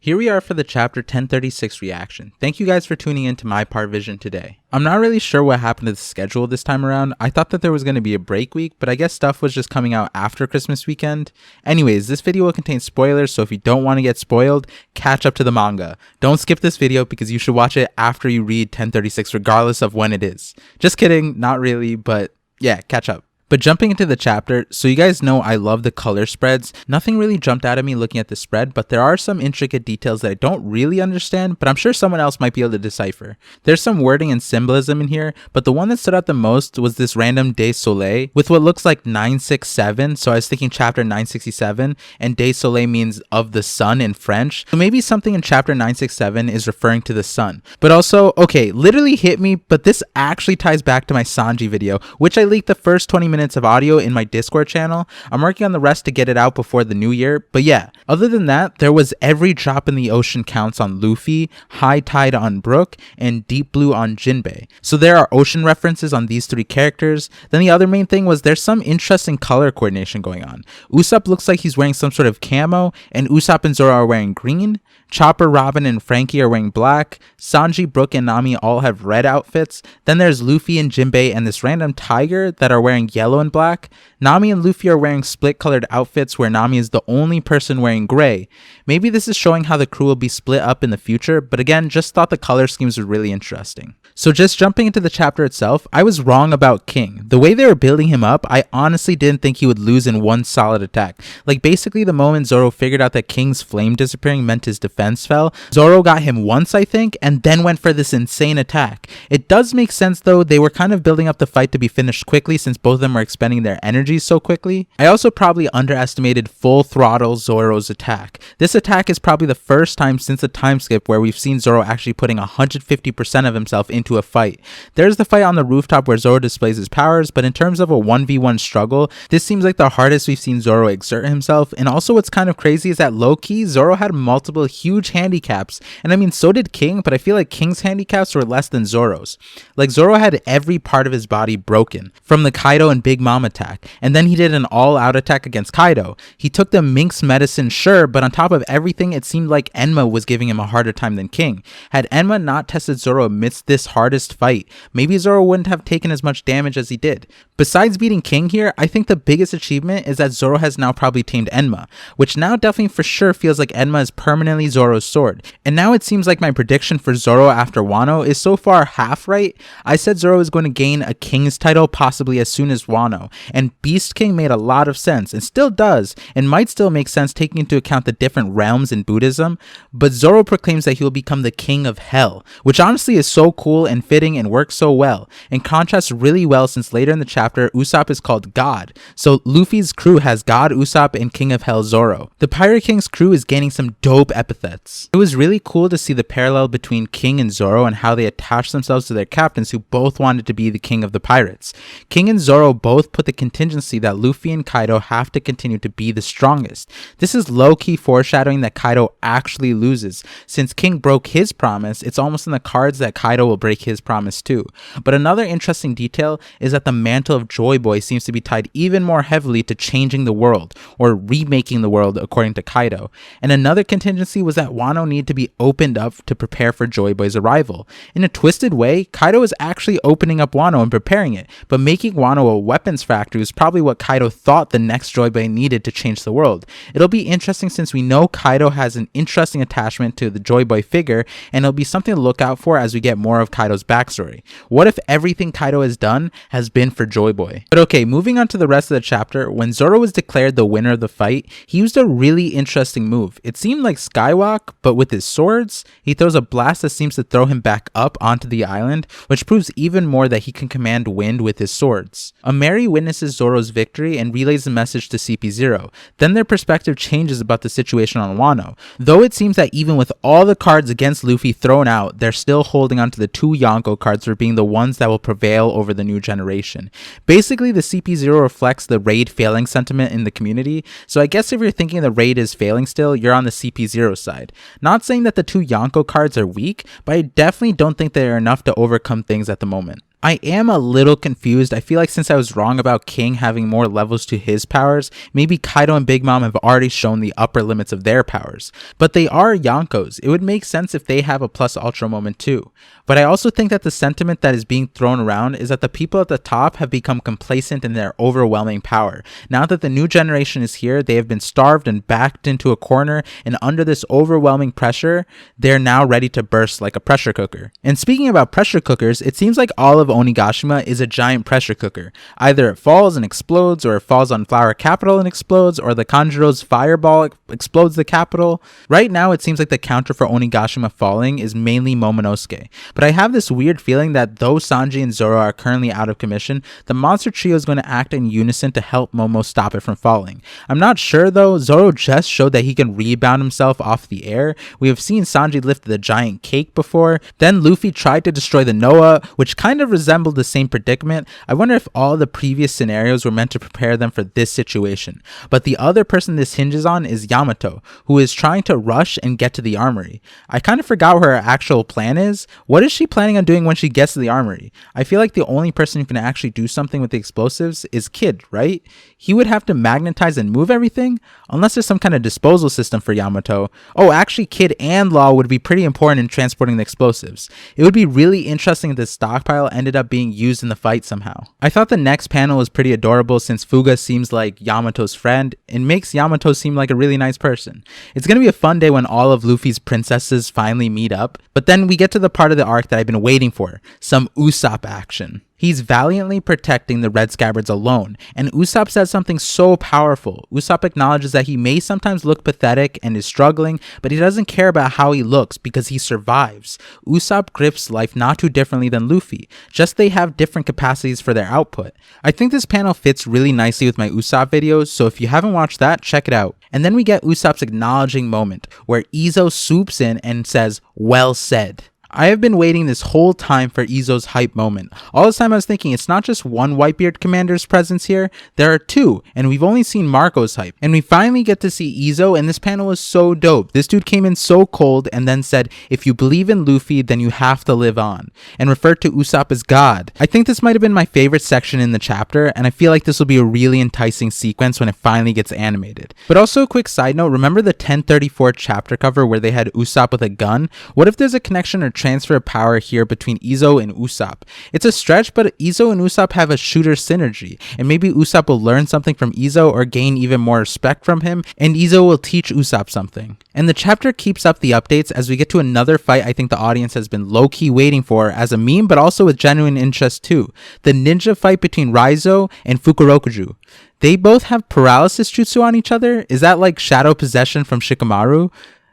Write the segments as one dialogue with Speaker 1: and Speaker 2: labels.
Speaker 1: Here we are for the chapter 1036 reaction. Thank you guys for tuning in to My Part Vision today. I'm not really sure what happened to the schedule this time around. I thought that there was going to be a break week, but I guess stuff was just coming out after Christmas weekend. Anyways, this video will contain spoilers, so if you don't want to get spoiled, catch up to the manga. Don't skip this video because you should watch it after you read 1036 regardless of when it is. Just kidding, not really, but yeah, catch up. But jumping into the chapter, so you guys know I love the color spreads. Nothing really jumped out at me looking at the spread, but there are some intricate details that I don't really understand, but I'm sure someone else might be able to decipher. There's some wording and symbolism in here, but the one that stood out the most was this random Day Soleil with what looks like 967, so I was thinking chapter 967, and Day Soleil means of the sun in French, so maybe something in chapter 967 is referring to the sun. But also, okay, literally hit me, but this actually ties back to my Sanji video, which I leaked the first 20 minutes of audio in my Discord channel. I'm working on the rest to get it out before the new year, but yeah, other than that, there was every drop in the ocean counts on Luffy, high tide on Brook, and deep blue on Jinbei. So there are ocean references on these three characters. Then the other main thing was there's some interesting color coordination going on. Usopp looks like he's wearing some sort of camo, and Usopp and Zoro are wearing green. Chopper, Robin, and Frankie are wearing black. Sanji, Brook, and Nami all have red outfits. Then there's Luffy and Jinbei and this random tiger that are wearing yellow and black. Nami and Luffy are wearing split colored outfits where Nami is the only person wearing gray. Maybe this is showing how the crew will be split up in the future, but again, just thought the color schemes were really interesting. So just jumping into the chapter itself, I was wrong about King. The way they were building him up, I honestly didn't think he would lose in one solid attack. Like basically the moment Zoro figured out that King's flame disappearing meant his defense fell, Zoro got him once I think, and then went for this insane attack. It does make sense though, they were kind of building up the fight to be finished quickly since both of them are expending their energies so quickly. I also probably underestimated full throttle Zoro's attack. This attack is probably the first time since the time skip where we've seen Zoro actually putting 150% of himself into a fight. There's the fight on the rooftop where Zoro displays his powers, but in terms of a 1v1 struggle, this seems like the hardest we've seen Zoro exert himself. And also what's kind of crazy is that low-key, Zoro had multiple huge handicaps. And I mean, so did King, but I feel like King's handicaps were less than Zoro's. Like Zoro had every part of his body broken, from the Kaido and Big Mom attack, and then he did an all-out attack against Kaido. He took the Minx medicine, sure, but on top of everything, it seemed like Enma was giving him a harder time than King. Had Enma not tested Zoro amidst this hardest fight, maybe Zoro wouldn't have taken as much damage as he did. Besides beating King here, I think the biggest achievement is that Zoro has now probably tamed Enma, which now definitely for sure feels like Enma is permanently Zoro's sword. And now it seems like my prediction for Zoro after Wano is so far half right. I said Zoro is going to gain a King's title possibly as soon as Wano, and Beast King made a lot of sense, and still does, and might still make sense taking into account the different realms in Buddhism, but Zoro proclaims that he will become the King of Hell, which honestly is so cool and fitting and works so well, and contrasts really well since later in the chapter, Usopp is called God, so Luffy's crew has God Usopp and King of Hell Zoro. The Pirate King's crew is gaining some dope epithets. It was really cool to see the parallel between King and Zoro and how they attached themselves to their captains who both wanted to be the king of the pirates. King and Zoro both put the contingency that Luffy and Kaido have to continue to be the strongest. This is low-key foreshadowing that Kaido actually loses. Since King broke his promise, it's almost in the cards that Kaido will break his promise too. But another interesting detail is that the mantle of Joy Boy seems to be tied even more heavily to changing the world, or remaking the world according to Kaido. And another contingency was that Wano needed to be opened up to prepare for Joy Boy's arrival. In a twisted way, Kaido is actually opening up Wano and preparing it, but making Wano a weapons factory is probably what Kaido thought the next Joy Boy needed to change the world. It'll be interesting since we know Kaido has an interesting attachment to the Joy Boy figure, and it'll be something to look out for as we get more of Kaido's backstory. What if everything Kaido has done has been for Joy Boy? But okay, moving on to the rest of the chapter, when Zoro was declared the winner of the fight, he used a really interesting move. It seemed like Skywalk, but with his swords. He throws a blast that seems to throw him back up onto the island, which proves even more that he can command wind with his swords. Ameri witnesses Zoro's victory and relays the message to CP0. Then their perspective changes about the situation on Wano. Though it seems that even with all the cards against Luffy thrown out, they're still holding on to the two Yonko cards for being the ones that will prevail over the new generation. Basically, the CP0 reflects the raid failing sentiment in the community, so I guess if you're thinking the raid is failing still, you're on the CP0 side. Not saying that the two Yonko cards are weak, but I definitely don't think they are enough to overcome things at the moment. I am a little confused. I feel like since I was wrong about King having more levels to his powers, maybe Kaido and Big Mom have already shown the upper limits of their powers. But they are Yonkos. It would make sense if they have a plus ultra moment too. But I also think that the sentiment that is being thrown around is that the people at the top have become complacent in their overwhelming power. Now that the new generation is here, they have been starved and backed into a corner, and under this overwhelming pressure, they're now ready to burst like a pressure cooker. And speaking about pressure cookers, it seems like all of Onigashima is a giant pressure cooker. Either it falls and explodes, or it falls on Flower Capital and explodes, or the Kanjuro's fireball explodes the capital. Right now, it seems like the counter for Onigashima falling is mainly Momonosuke. But I have this weird feeling that though Sanji and Zoro are currently out of commission, the monster trio is going to act in unison to help Momo stop it from falling. I'm not sure though. Zoro just showed that he can rebound himself off the air. We have seen Sanji lift the giant cake before. Then Luffy tried to destroy the Noah, which kind of resembled the same predicament. I wonder if all the previous scenarios were meant to prepare them for this situation. But the other person this hinges on is Yamato, who is trying to rush and get to the armory. I kind of forgot what her actual plan is. What is she planning on doing when she gets to the armory? I feel like the only person who can actually do something with the explosives is Kid, right? He would have to magnetize and move everything, unless there's some kind of disposal system for Yamato. Oh, actually Kid and Law would be pretty important in transporting the explosives. It would be really interesting if this stockpile ended up being used in the fight somehow. I thought the next panel was pretty adorable since Fuga seems like Yamato's friend and makes Yamato seem like a really nice person. It's gonna be a fun day when all of Luffy's princesses finally meet up, but then we get to the part of the arc that I've been waiting for, some Usopp action. He's valiantly protecting the Red Scabbards alone, and Usopp says something so powerful. Usopp acknowledges that he may sometimes look pathetic and is struggling, but he doesn't care about how he looks because he survives. Usopp grips life not too differently than Luffy, just they have different capacities for their output. I think this panel fits really nicely with my Usopp videos, so if you haven't watched that, check it out. And then we get Usopp's acknowledging moment, where Izo swoops in and says, "Well said." I have been waiting this whole time for Izo's hype moment. All this time I was thinking it's not just one Whitebeard commander's presence here, there are two, and we've only seen Marco's hype. And we finally get to see Izo, and this panel was so dope. This dude came in so cold and then said, "If you believe in Luffy, then you have to live on," and referred to Usopp as God. I think this might have been my favorite section in the chapter, and I feel like this will be a really enticing sequence when it finally gets animated. But also a quick side note, remember the 1034 chapter cover where they had Usopp with a gun? What if there's a connection or transfer of power here between Izo and Usopp? It's a stretch, but Izo and Usopp have a shooter synergy, and maybe Usopp will learn something from Izo or gain even more respect from him, and Izo will teach Usopp something. And the chapter keeps up the updates as we get to another fight I think the audience has been low-key waiting for as a meme, but also with genuine interest too. The ninja fight between Raizo and Fukurokuju. They both have paralysis jutsu on each other? Is that like shadow possession from Shikamaru?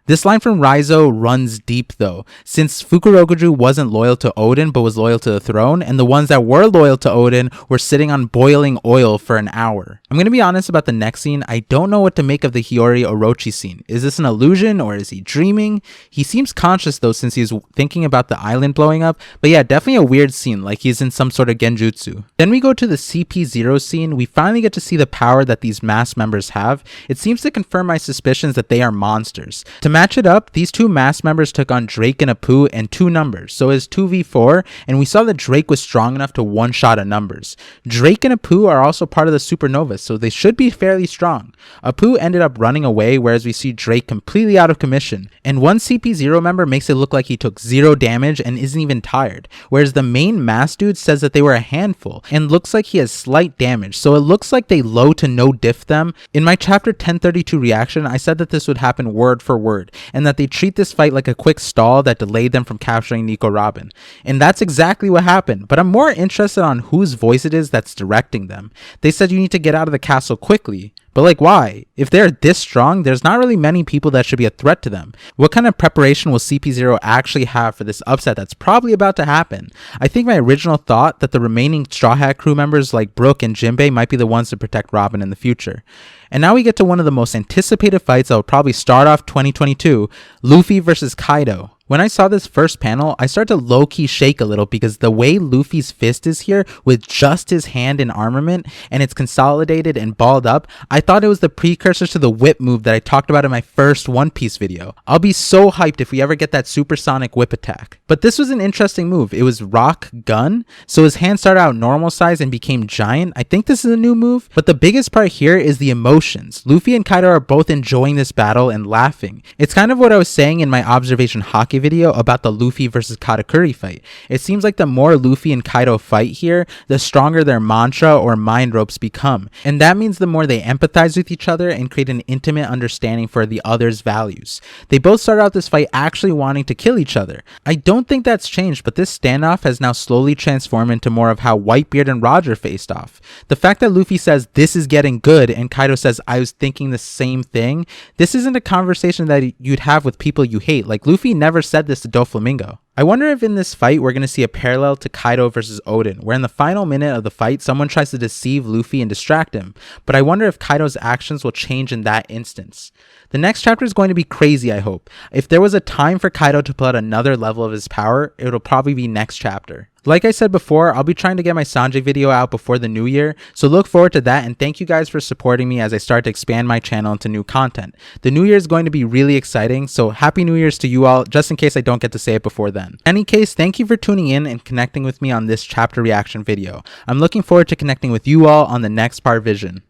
Speaker 1: This line from Raizo runs deep though, since Fukurokuju wasn't loyal to Oden but was loyal to the throne, and the ones that were loyal to Oden were sitting on boiling oil for an hour. I'm gonna be honest about the next scene. I don't know what to make of the Hiyori Orochi scene. Is this an illusion or is he dreaming? He seems conscious though since he's thinking about the island blowing up, but yeah, definitely a weird scene, like he's in some sort of genjutsu. Then we go to the CP0 scene. We finally get to see the power that these mass members have. It seems to confirm my suspicions that they are monsters. To match it up, these two mass members took on Drake and Apu and two numbers, so it's 2v4, and we saw that Drake was strong enough to one-shot a numbers. Drake and Apu are also part of the Supernovas, so they should be fairly strong. Apu ended up running away, whereas we see Drake completely out of commission, and one CP0 member makes it look like he took 0 damage and isn't even tired, whereas the main mass dude says that they were a handful, and looks like he has slight damage, so it looks like they low to no diff them. In my chapter 1032 reaction, I said that this would happen word for word, and that they treat this fight like a quick stall that delayed them from capturing Nico Robin. And that's exactly what happened, but I'm more interested on whose voice it is that's directing them. They said you need to get out of the castle quickly, but like why? If they're this strong, there's not really many people that should be a threat to them. What kind of preparation will CP0 actually have for this upset that's probably about to happen? I think my original thought that the remaining Straw Hat crew members like Brook and Jinbei might be the ones to protect Robin in the future. And now we get to one of the most anticipated fights that will probably start off 2022, Luffy versus Kaido. When I saw this first panel, I started to low-key shake a little because the way Luffy's fist is here with just his hand in armament and it's consolidated and balled up, I thought it was the precursor to the whip move that I talked about in my first One Piece video. I'll be so hyped if we ever get that supersonic whip attack. But this was an interesting move. It was rock gun, so his hand started out normal size and became giant. I think this is a new move, but the biggest part here is the emotions. Luffy and Kaido are both enjoying this battle and laughing. It's kind of what I was saying in my observation hockey video about the Luffy versus Katakuri fight. It seems like the more Luffy and Kaido fight here, the stronger their mantra or mind ropes become. And that means the more they empathize with each other and create an intimate understanding for the other's values. They both started out this fight actually wanting to kill each other. I don't think that's changed, but this standoff has now slowly transformed into more of how Whitebeard and Roger faced off. The fact that Luffy says this is getting good and Kaido says I was thinking the same thing, this isn't a conversation that you'd have with people you hate. Like, Luffy never said this to Doflamingo. I wonder if in this fight we're going to see a parallel to Kaido versus Oden, where in the final minute of the fight someone tries to deceive Luffy and distract him, but I wonder if Kaido's actions will change in that instance. The next chapter is going to be crazy, I hope. If there was a time for Kaido to pull out another level of his power, it'll probably be next chapter. Like I said before, I'll be trying to get my Sanjay video out before the new year, so look forward to that, and thank you guys for supporting me as I start to expand my channel into new content. The new year is going to be really exciting, so happy New Year's to you all, just in case I don't get to say it before then. In any case, thank you for tuning in and connecting with me on this chapter reaction video. I'm looking forward to connecting with you all on the next Part Vision.